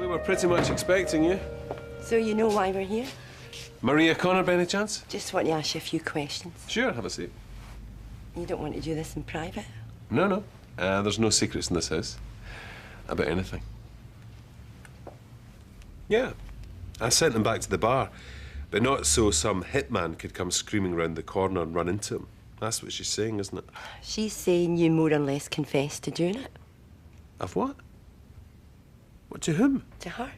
We were pretty much expecting you. So you know why we're here? Maria Connor, by any chance? Just want to ask you a few questions. Sure, have a seat. You don't want to do this in private? No. There's no secrets in this house. About anything. Yeah. I sent him back to the bar, but not so some hitman could come screaming round the corner and run into him. That's what she's saying, isn't it? She's saying you more or less confessed to doing it. Of what? What, to whom? To her.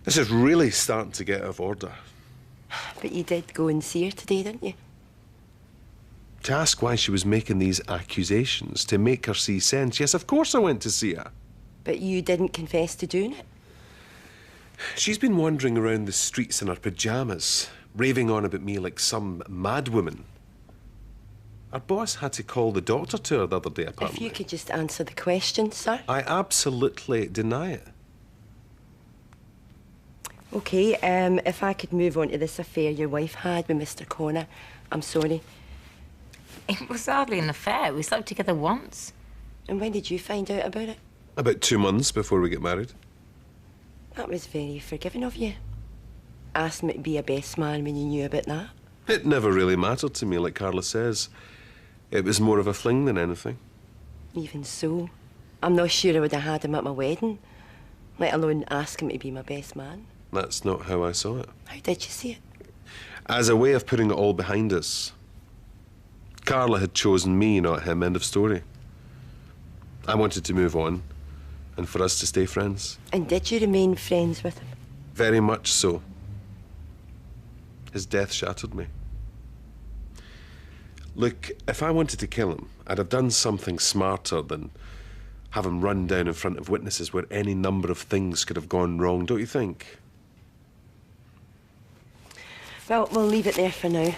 This is really starting to get out of order. But you did go and see her today, didn't you? To ask why she was making these accusations, to make her see sense. Yes, of course I went to see her. But you didn't confess to doing it? She's been wandering around the streets in her pyjamas, raving on about me like some madwoman. Our boss had to call the doctor to her the other day, apparently. If you could just answer the question, sir. I absolutely deny it. OK, if I could move on to this affair your wife had with Mr. Connor. I'm sorry. It was hardly an affair. We slept together once. And when did you find out about it? About 2 months before we get married. That was very forgiving of you. Asked me to be a best man when you knew about that. It never really mattered to me, like Carla says. It was more of a fling than anything. Even so, I'm not sure I would have had him at my wedding, let alone ask him to be my best man. That's not how I saw it. How did you see it? As a way of putting it all behind us. Carla had chosen me, not him. End of story. I wanted to move on, and for us to stay friends. And did you remain friends with him? Very much so. His death shattered me. Look, if I wanted to kill him, I'd have done something smarter than have him run down in front of witnesses where any number of things could have gone wrong, don't you think? Well, we'll leave it there for now.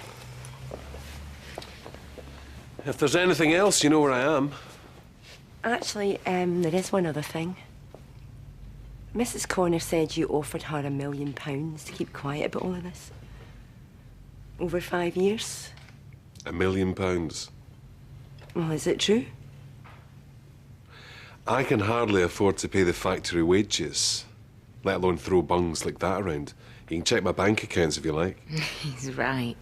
If there's anything else, you know where I am. Actually, there is one other thing. Mrs. Connor said you offered her £1 million to keep quiet about all of this. Over 5 years. £1 million. Well, is it true? I can hardly afford to pay the factory wages, let alone throw bungs like that around. You can check my bank accounts if you like. He's right.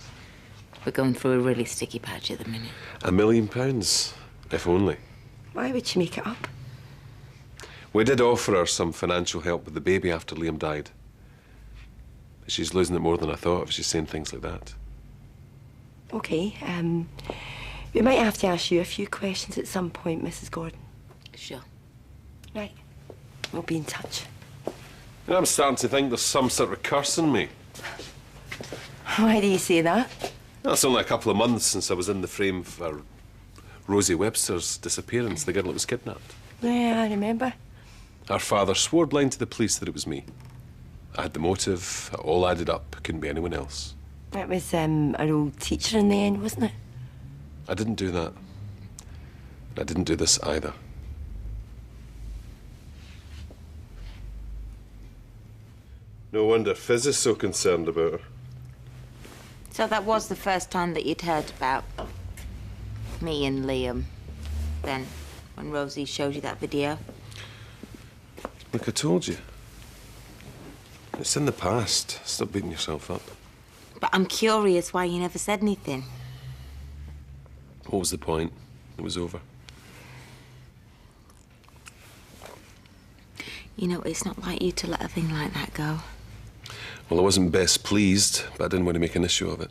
We're going through a really sticky patch at the minute. £1 million, if only. Why would she make it up? We did offer her some financial help with the baby after Liam died. But she's losing it more than I thought if she's saying things like that. OK, we might have to ask you a few questions at some point, Mrs. Gordon. Sure. Right. We'll be in touch. I'm starting to think there's some sort of curse in me. Why do you say that? Well, it's only a couple of months since I was in the frame for Rosie Webster's disappearance, the girl that was kidnapped. Yeah, I remember. Our father swore blind to the police that it was me. I had the motive, it all added up, couldn't be anyone else. It was our old teacher in the end, wasn't it? I didn't do that. I didn't do this either. No wonder Fizz is so concerned about her. So that was the first time that you'd heard about me and Liam, then, when Rosie showed you that video? Look, I told you. It's in the past. Stop beating yourself up. But I'm curious why you never said anything. What was the point? It was over. You know, it's not like you to let a thing like that go. Well, I wasn't best pleased, but I didn't want to make an issue of it.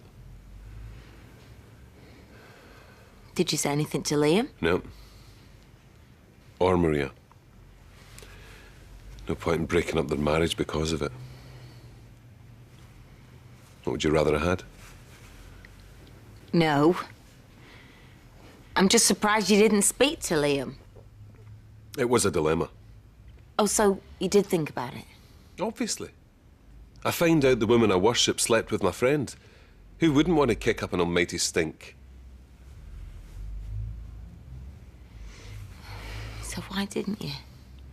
Did you say anything to Liam? No. Or Maria. No point in breaking up their marriage because of it. What would you rather have had? No. I'm just surprised you didn't speak to Liam. It was a dilemma. Oh, so you did think about it? Obviously. I found out the woman I worship slept with my friend. Who wouldn't want to kick up an almighty stink? So why didn't you?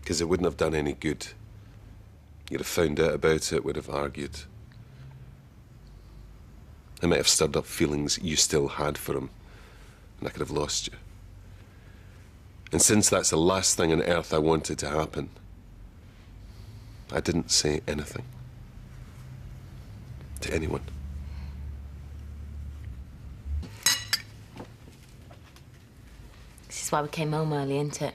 Because it wouldn't have done any good. You'd have found out about it, would have argued. I might have stirred up feelings you still had for him, and I could have lost you. And since that's the last thing on earth I wanted to happen, I didn't say anything to anyone. This is why we came home early, isn't it?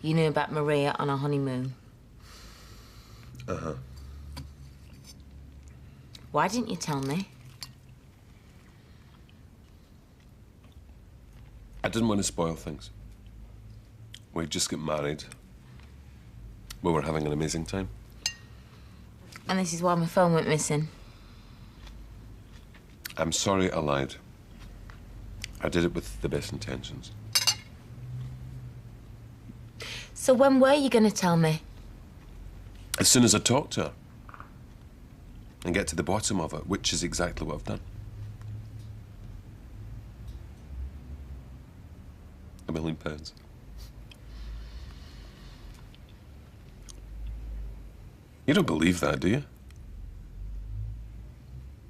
You knew about Maria on our honeymoon. Uh-huh. Why didn't you tell me? I didn't want to spoil things. We'd just get married. We were having an amazing time. And this is why my phone went missing. I'm sorry I lied. I did it with the best intentions. So when were you going to tell me? As soon as I talk to her and get to the bottom of it, which is exactly what I've done. £1 million. You don't believe that, do you?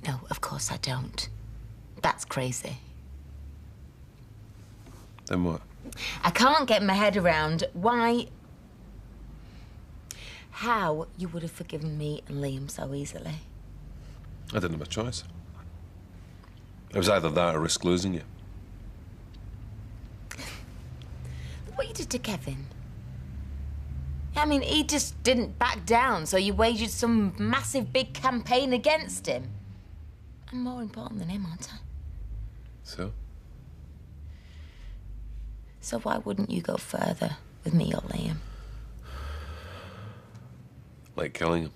No, of course I don't. That's crazy. Then what? I can't get my head around how you would have forgiven me and Liam so easily. I didn't have a choice. It was either that or risk losing you. What you did to Kevin? I mean, he just didn't back down, so you waged some massive big campaign against him. I'm more important than him, aren't I? So? So why wouldn't you go further with me or Liam? Like killing him.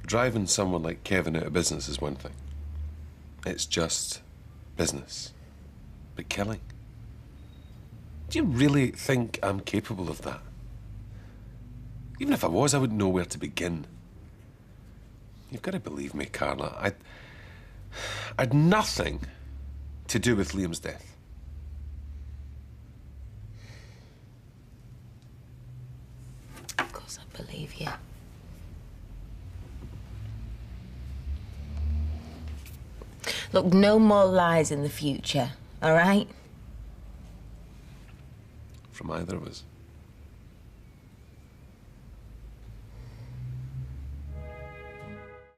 Driving someone like Kevin out of business is one thing. It's just business. But killing? Do you really think I'm capable of that? Even if I was, I wouldn't know where to begin. You've got to believe me, Carla. I'd nothing to do with Liam's death. Of course I believe you. Look, no more lies in the future, all right? From either of us.